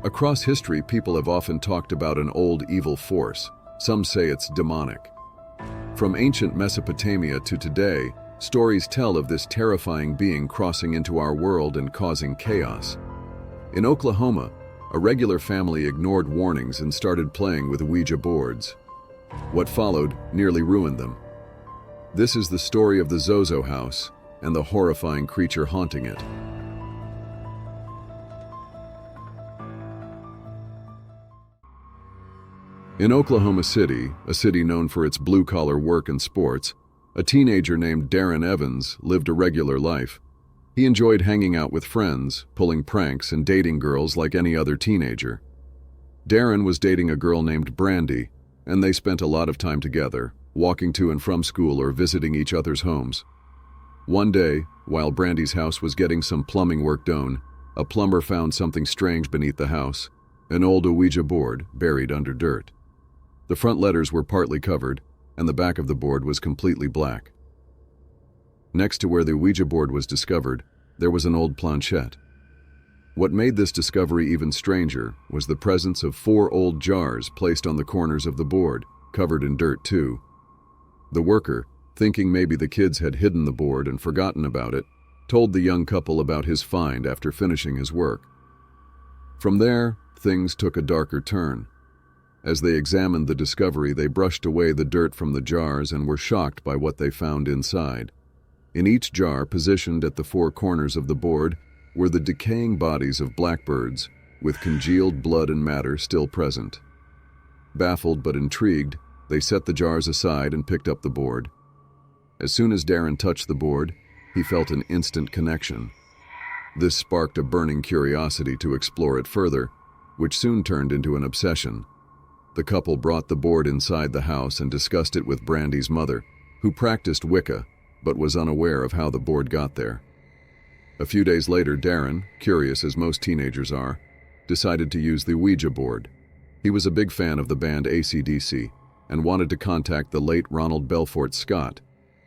Across history, people have often talked about an old evil force. Some say it's demonic. From ancient Mesopotamia to today, stories tell of this terrifying being crossing into our world and causing chaos. In Oklahoma, a regular family ignored warnings and started playing with Ouija boards. What followed nearly ruined them. This is the story of the Zozo house and the horrifying creature haunting it. In Oklahoma City, a city known for its blue-collar work and sports, a teenager named Darren Evans lived a regular life. He enjoyed hanging out with friends, pulling pranks, and dating girls like any other teenager. Darren was dating a girl named Brandy, and they spent a lot of time together, walking to and from school or visiting each other's homes. One day, while Brandy's house was getting some plumbing work done, a plumber found something strange beneath the house, an old Ouija board buried under dirt. The front letters were partly covered, and the back of the board was completely black. Next to where the Ouija board was discovered, there was an old planchette. What made this discovery even stranger was the presence of 4 old jars placed on the corners of the board, covered in dirt too. The worker, thinking maybe the kids had hidden the board and forgotten about it, told the young couple about his find after finishing his work. From there, things took a darker turn. As they examined the discovery, they brushed away the dirt from the jars and were shocked by what they found inside. In each jar, positioned at the 4 corners of the board, were the decaying bodies of blackbirds, with congealed blood and matter still present. Baffled but intrigued, they set the jars aside and picked up the board. As soon as Darren touched the board, he felt an instant connection. This sparked a burning curiosity to explore it further, which soon turned into an obsession. The couple brought the board inside the house and discussed it with Brandy's mother, who practiced Wicca, but was unaware of how the board got there. A few days later, Darren, curious as most teenagers are, decided to use the Ouija board. He was a big fan of the band AC/DC and wanted to contact the late Ronald Belfort Scott,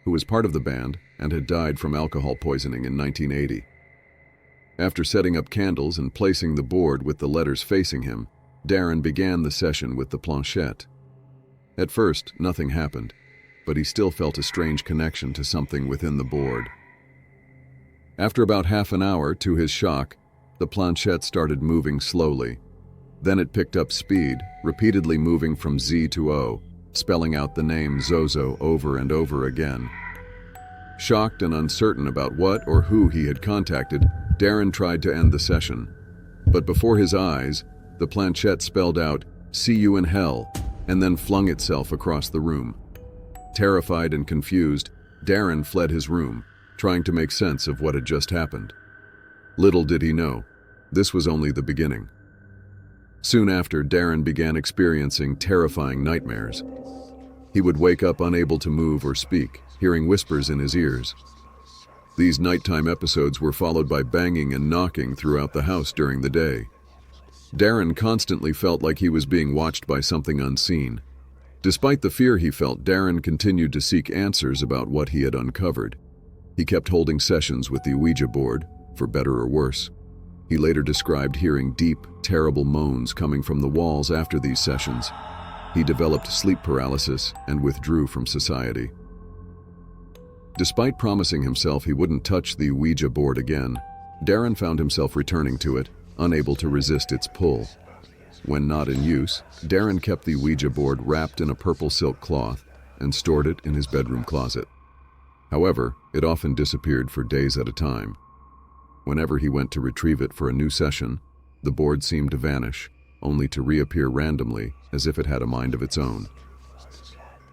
who was part of the band and had died from alcohol poisoning in 1980. After setting up candles and placing the board with the letters facing him, Darren began the session with the planchette. At first, nothing happened, but he still felt a strange connection to something within the board. After about half an hour, to his shock, the planchette started moving slowly. Then it picked up speed, repeatedly moving from Z to O, spelling out the name Zozo over and over again. Shocked and uncertain about what or who he had contacted, Darren tried to end the session. But before his eyes, the planchette spelled out, "See you in hell," and then flung itself across the room. Terrified and confused, Darren fled his room, trying to make sense of what had just happened. Little did he know, this was only the beginning. Soon after, Darren began experiencing terrifying nightmares. He would wake up unable to move or speak, hearing whispers in his ears. These nighttime episodes were followed by banging and knocking throughout the house during the day. Darren constantly felt like he was being watched by something unseen. Despite the fear he felt, Darren continued to seek answers about what he had uncovered. He kept holding sessions with the Ouija board, for better or worse. He later described hearing deep, terrible moans coming from the walls after these sessions. He developed sleep paralysis and withdrew from society. Despite promising himself he wouldn't touch the Ouija board again, Darren found himself returning to it, unable to resist its pull. When not in use, Darren kept the Ouija board wrapped in a purple silk cloth and stored it in his bedroom closet. However, it often disappeared for days at a time. Whenever he went to retrieve it for a new session, the board seemed to vanish, only to reappear randomly as if it had a mind of its own.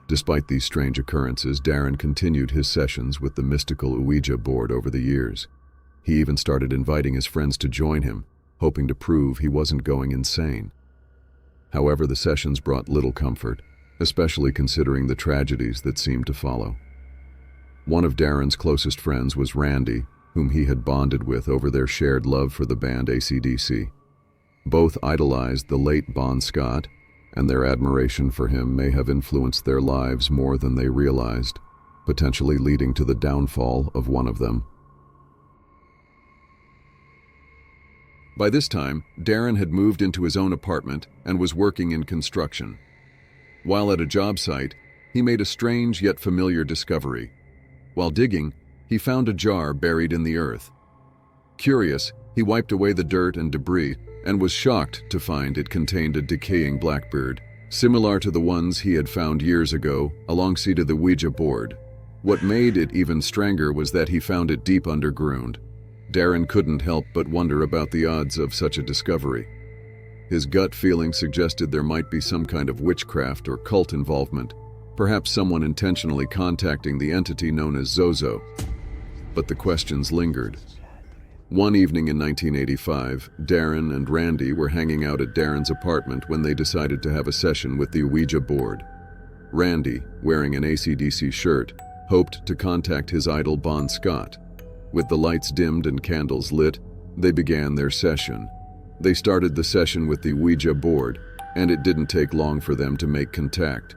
Despite these strange occurrences, Darren continued his sessions with the mystical Ouija board over the years. He even started inviting his friends to join him, hoping to prove he wasn't going insane. However, the sessions brought little comfort, especially considering the tragedies that seemed to follow. One of Darren's closest friends was Randy, whom he had bonded with over their shared love for the band AC/DC. Both idolized the late Bon Scott, and their admiration for him may have influenced their lives more than they realized, potentially leading to the downfall of one of them. By this time, Darren had moved into his own apartment and was working in construction. While at a job site, he made a strange yet familiar discovery. While digging, he found a jar buried in the earth. Curious, he wiped away the dirt and debris and was shocked to find it contained a decaying blackbird, similar to the ones he had found years ago alongside of the Ouija board. What made it even stranger was that he found it deep underground. Darren couldn't help but wonder about the odds of such a discovery. His gut feeling suggested there might be some kind of witchcraft or cult involvement, perhaps someone intentionally contacting the entity known as Zozo. But the questions lingered. One evening in 1985, Darren and Randy were hanging out at Darren's apartment when they decided to have a session with the Ouija board. Randy, wearing an AC/DC shirt, hoped to contact his idol Bon Scott. With the lights dimmed and candles lit, they began their session. They started the session with the Ouija board, and it didn't take long for them to make contact.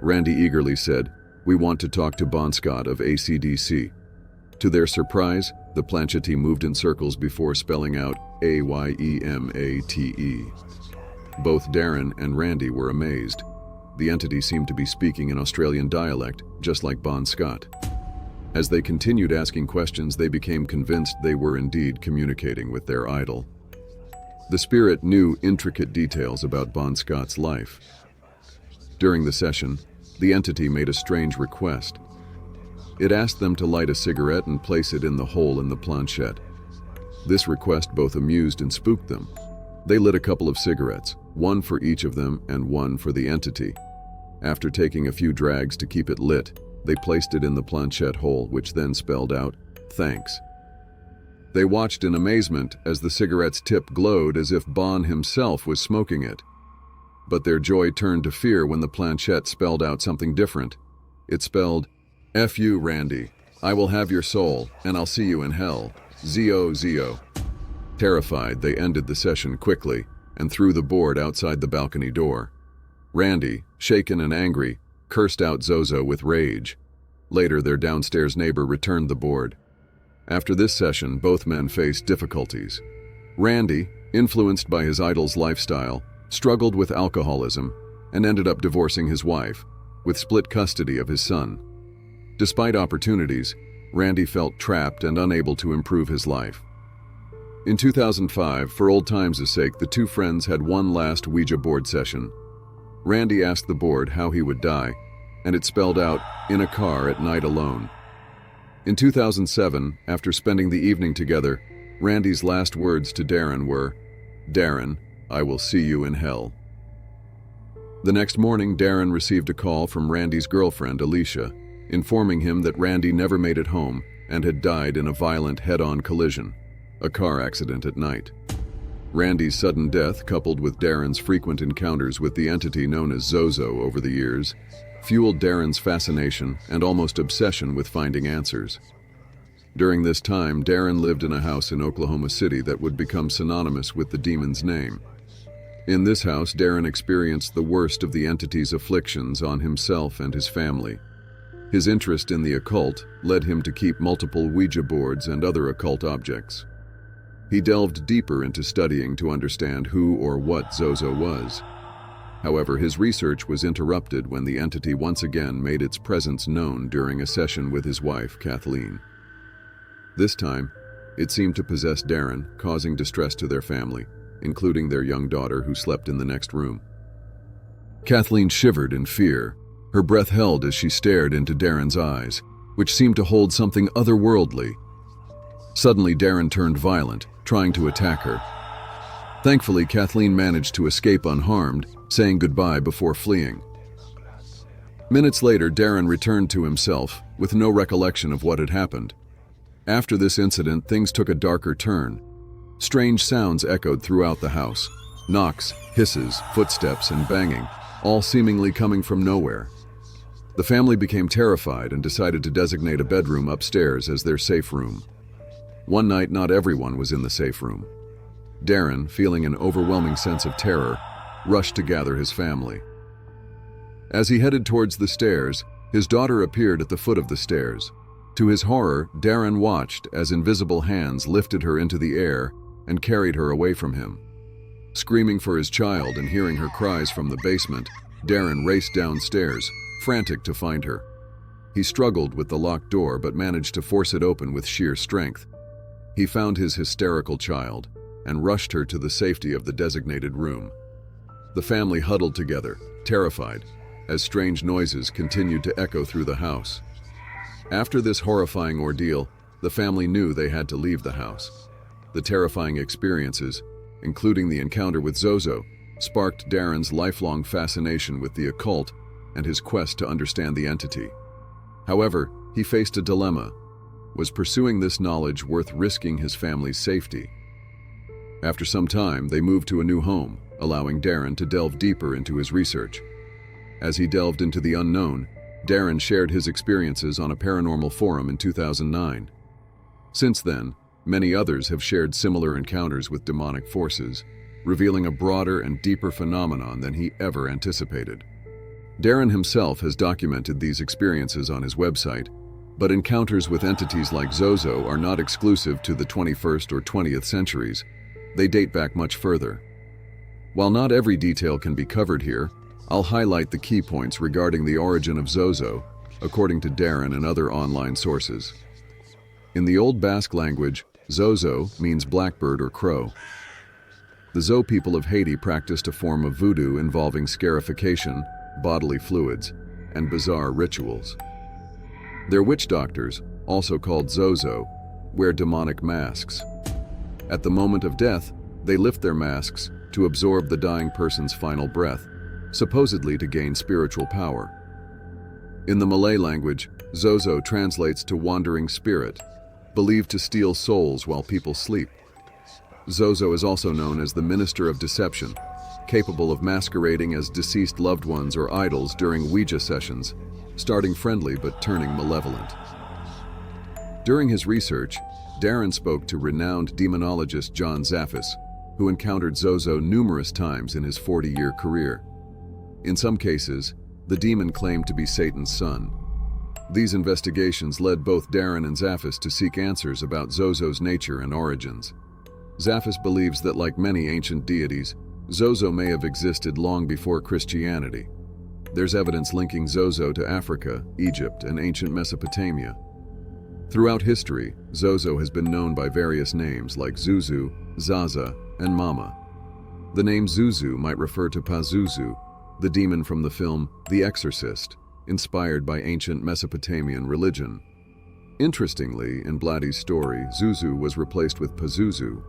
Randy eagerly said, "We want to talk to Bon Scott of AC/DC." To their surprise, the planchette moved in circles before spelling out AYEMATE. Both Darren and Randy were amazed. The entity seemed to be speaking in Australian dialect, just like Bon Scott. As they continued asking questions, they became convinced they were indeed communicating with their idol. The spirit knew intricate details about Bon Scott's life. During the session, the entity made a strange request. It asked them to light a cigarette and place it in the hole in the planchette. This request both amused and spooked them. They lit a couple of cigarettes, one for each of them and one for the entity. After taking a few drags to keep it lit, they placed it in the planchette hole, which then spelled out, "Thanks." They watched in amazement as the cigarette's tip glowed as if Bon himself was smoking it. But their joy turned to fear when the planchette spelled out something different. It spelled, "F you, Randy. I will have your soul, and I'll see you in hell. Zozo." Terrified, they ended the session quickly and threw the board outside the balcony door. Randy, shaken and angry, cursed out Zozo with rage. Later, their downstairs neighbor returned the board. After this session, both men faced difficulties. Randy, influenced by his idol's lifestyle, struggled with alcoholism and ended up divorcing his wife, with split custody of his son. Despite opportunities, Randy felt trapped and unable to improve his life. In 2005, for old times' sake, the two friends had one last Ouija board session. Randy asked the board how he would die, and it spelled out, "In a car at night alone." In 2007, after spending the evening together, Randy's last words to Darren were, "Darren, I will see you in hell." The next morning, Darren received a call from Randy's girlfriend, Alicia, informing him that Randy never made it home and had died in a violent head-on collision, a car accident at night. Randy's sudden death, coupled with Darren's frequent encounters with the entity known as Zozo over the years, fueled Darren's fascination and almost obsession with finding answers. During this time, Darren lived in a house in Oklahoma City that would become synonymous with the demon's name. In this house, Darren experienced the worst of the entity's afflictions on himself and his family. His interest in the occult led him to keep multiple Ouija boards and other occult objects. He delved deeper into studying to understand who or what Zozo was. However, his research was interrupted when the entity once again made its presence known during a session with his wife, Kathleen. This time, it seemed to possess Darren, causing distress to their family, including their young daughter who slept in the next room. Kathleen shivered in fear. Her breath held as she stared into Darren's eyes, which seemed to hold something otherworldly. Suddenly, Darren turned violent, trying to attack her. Thankfully, Kathleen managed to escape unharmed, saying goodbye before fleeing. Minutes later, Darren returned to himself, with no recollection of what had happened. After this incident, things took a darker turn. Strange sounds echoed throughout the house. Knocks, hisses, footsteps, and banging, all seemingly coming from nowhere. The family became terrified and decided to designate a bedroom upstairs as their safe room. One night, not everyone was in the safe room. Darren, feeling an overwhelming sense of terror, rushed to gather his family. As he headed towards the stairs, his daughter appeared at the foot of the stairs. To his horror, Darren watched as invisible hands lifted her into the air and carried her away from him. Screaming for his child and hearing her cries from the basement, Darren raced downstairs, frantic to find her. He struggled with the locked door but managed to force it open with sheer strength. He found his hysterical child and rushed her to the safety of the designated room. The family huddled together, terrified, as strange noises continued to echo through the house. After this horrifying ordeal, the family knew they had to leave the house. The terrifying experiences, including the encounter with Zozo, sparked Darren's lifelong fascination with the occult and his quest to understand the entity. However, he faced a dilemma. Was pursuing this knowledge worth risking his family's safety? After some time, they moved to a new home, allowing Darren to delve deeper into his research. As he delved into the unknown, Darren shared his experiences on a paranormal forum in 2009. Since then, many others have shared similar encounters with demonic forces, revealing a broader and deeper phenomenon than he ever anticipated. Darren himself has documented these experiences on his website, but encounters with entities like Zozo are not exclusive to the 21st or 20th centuries. They date back much further. While not every detail can be covered here, I'll highlight the key points regarding the origin of Zozo, according to Darren and other online sources. In the Old Basque language, Zozo means blackbird or crow. The Zo people of Haiti practiced a form of voodoo involving scarification, bodily fluids, and bizarre rituals. Their witch doctors, also called Zozo, wear demonic masks. At the moment of death, they lift their masks to absorb the dying person's final breath, supposedly to gain spiritual power. In the Malay language, Zozo translates to wandering spirit, believed to steal souls while people sleep. Zozo is also known as the Minister of Deception, capable of masquerading as deceased loved ones or idols during Ouija sessions, starting friendly but turning malevolent. During his research, Darren spoke to renowned demonologist John Zaffis, who encountered Zozo numerous times in his 40-year career. In some cases, the demon claimed to be Satan's son. These investigations led both Darren and Zaffis to seek answers about Zozo's nature and origins. Zaffis believes that, like many ancient deities, Zozo may have existed long before Christianity. There's evidence linking Zozo to Africa, Egypt, and ancient Mesopotamia. Throughout history, Zozo has been known by various names like Zuzu, Zaza, and Mama. The name Zuzu might refer to Pazuzu, the demon from the film The Exorcist, inspired by ancient Mesopotamian religion. Interestingly, in Blatty's story, Zuzu was replaced with Pazuzu.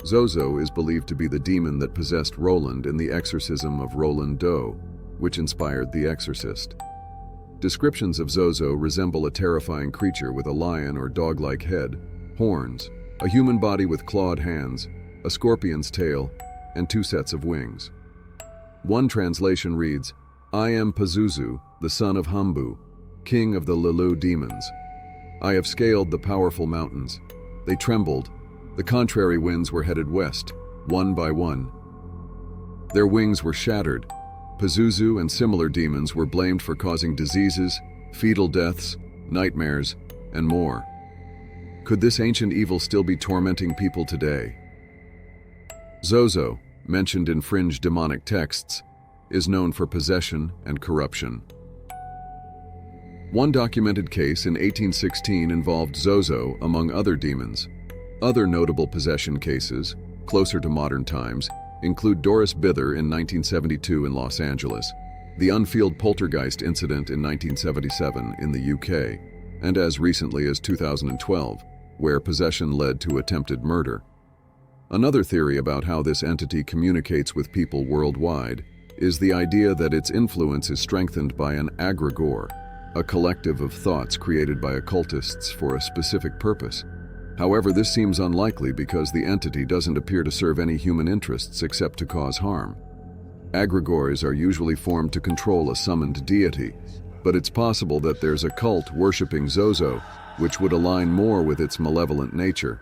Zozo is believed to be the demon that possessed Roland in the exorcism of Roland Doe, which inspired The Exorcist. Descriptions of Zozo resemble a terrifying creature with a lion or dog-like head, horns, a human body with clawed hands, a scorpion's tail, and 2 sets of wings. One translation reads, "I am Pazuzu, the son of Hambu, king of the Lulu demons. I have scaled the powerful mountains. They trembled. The contrary winds were headed west, one by one. Their wings were shattered. Pazuzu and similar demons were blamed for causing diseases, fetal deaths, nightmares, and more. Could this ancient evil still be tormenting people today?" Zozo, mentioned in fringe demonic texts, is known for possession and corruption. One documented case in 1816 involved Zozo, among other demons. Other notable possession cases, closer to modern times, include Doris Bither in 1972 in Los Angeles, the Unveiled poltergeist incident in 1977 in the UK, and as recently as 2012, where possession led to attempted murder. Another theory about how this entity communicates with people worldwide is the idea that its influence is strengthened by an egregore, a collective of thoughts created by occultists for a specific purpose. However, this seems unlikely because the entity doesn't appear to serve any human interests except to cause harm. Egregores are usually formed to control a summoned deity, but it's possible that there's a cult worshipping Zozo, which would align more with its malevolent nature.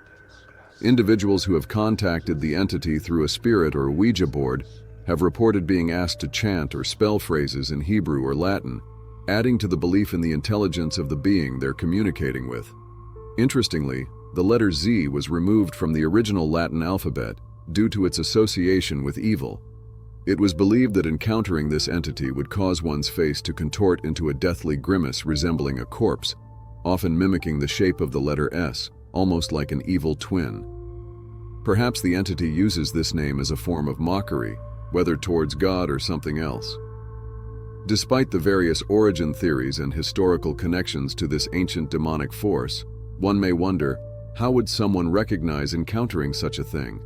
Individuals who have contacted the entity through a spirit or Ouija board have reported being asked to chant or spell phrases in Hebrew or Latin, adding to the belief in the intelligence of the being they're communicating with. Interestingly, The letter Z was removed from the original Latin alphabet due to its association with evil. It was believed that encountering this entity would cause one's face to contort into a deathly grimace resembling a corpse, often mimicking the shape of the letter S, almost like an evil twin. Perhaps the entity uses this name as a form of mockery, whether towards God or something else. Despite the various origin theories and historical connections to this ancient demonic force, one may wonder, how would someone recognize encountering such a thing?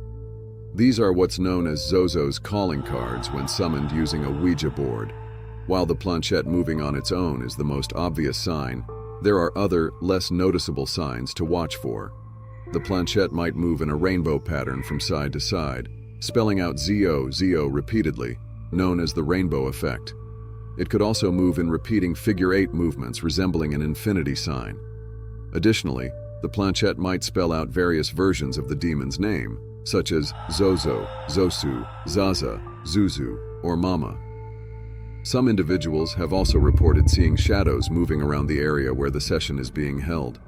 These are what's known as Zozo's calling cards when summoned using a Ouija board. While the planchette moving on its own is the most obvious sign, there are other, less noticeable signs to watch for. The planchette might move in a rainbow pattern from side to side, spelling out ZO, ZO repeatedly, known as the rainbow effect. It could also move in repeating figure-8 movements resembling an infinity sign. Additionally, the planchette might spell out various versions of the demon's name, such as Zozo, Zosu, Zaza, Zuzu, or Mama. Some individuals have also reported seeing shadows moving around the area where the session is being held.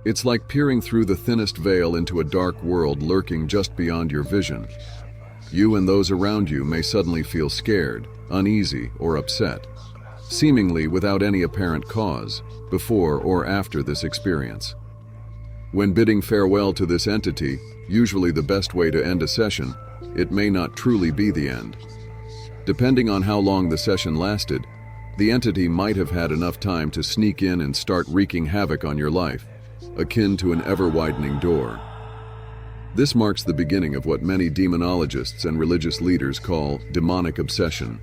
It's like peering through the thinnest veil into a dark world lurking just beyond your vision. You and those around you may suddenly feel scared, uneasy, or upset, seemingly without any apparent cause, before or after this experience. When bidding farewell to this entity, usually the best way to end a session, it may not truly be the end. Depending on how long the session lasted, the entity might have had enough time to sneak in and start wreaking havoc on your life, akin to an ever-widening door. This marks the beginning of what many demonologists and religious leaders call demonic obsession.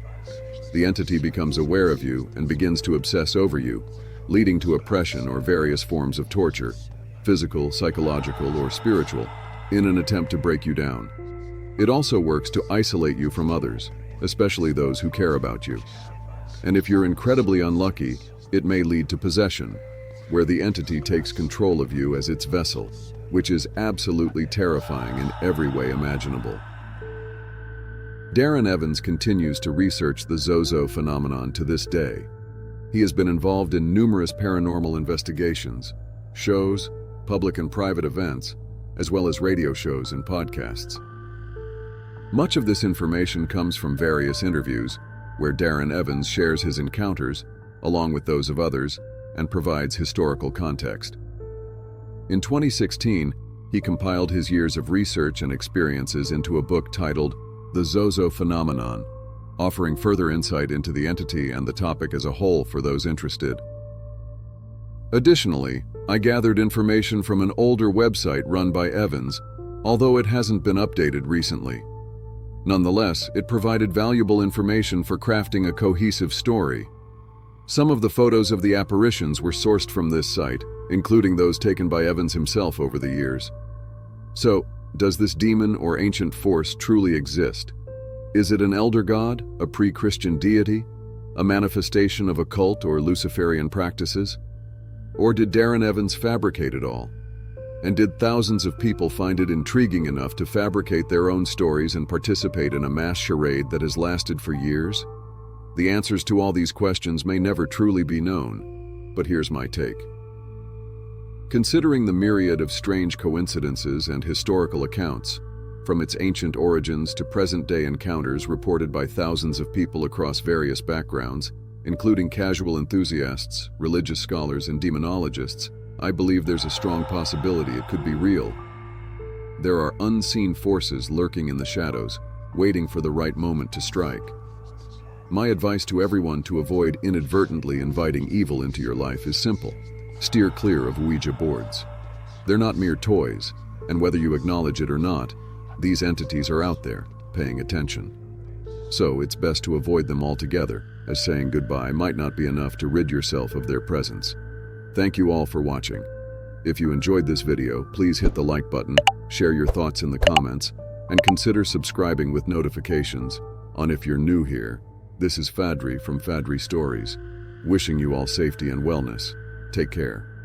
The entity becomes aware of you and begins to obsess over you, leading to oppression or various forms of torture, physical, psychological, or spiritual, in an attempt to break you down. It also works to isolate you from others, especially those who care about you. And if you're incredibly unlucky, it may lead to possession, where the entity takes control of you as its vessel, which is absolutely terrifying in every way imaginable. Darren Evans continues to research the Zozo phenomenon to this day. He has been involved in numerous paranormal investigations, shows, public and private events, as well as radio shows and podcasts. Much of this information comes from various interviews, where Darren Evans shares his encounters, along with those of others, and provides historical context. In 2016, he compiled his years of research and experiences into a book titled The Zozo Phenomenon, offering further insight into the entity and the topic as a whole for those interested. Additionally, I gathered information from an older website run by Evans, although it hasn't been updated recently. Nonetheless, it provided valuable information for crafting a cohesive story. Some of the photos of the apparitions were sourced from this site, including those taken by Evans himself over the years. So, does this demon or ancient force truly exist? Is it an elder god, a pre-Christian deity, a manifestation of occult or Luciferian practices? Or did Darren Evans fabricate it all? And did thousands of people find it intriguing enough to fabricate their own stories and participate in a mass charade that has lasted for years? The answers to all these questions may never truly be known, but here's my take. Considering the myriad of strange coincidences and historical accounts, from its ancient origins to present-day encounters reported by thousands of people across various backgrounds, including casual enthusiasts, religious scholars, and demonologists, I believe there's a strong possibility it could be real. There are unseen forces lurking in the shadows, waiting for the right moment to strike. My advice to everyone to avoid inadvertently inviting evil into your life is simple. Steer clear of Ouija boards. They're not mere toys, and whether you acknowledge it or not, these entities are out there, paying attention. So it's best to avoid them altogether, as saying goodbye might not be enough to rid yourself of their presence. Thank you all for watching. If you enjoyed this video, please hit the like button, share your thoughts in the comments, and consider subscribing with notifications on if you're new here. This is Fadri from Fadri Stories, wishing you all safety and wellness. Take care.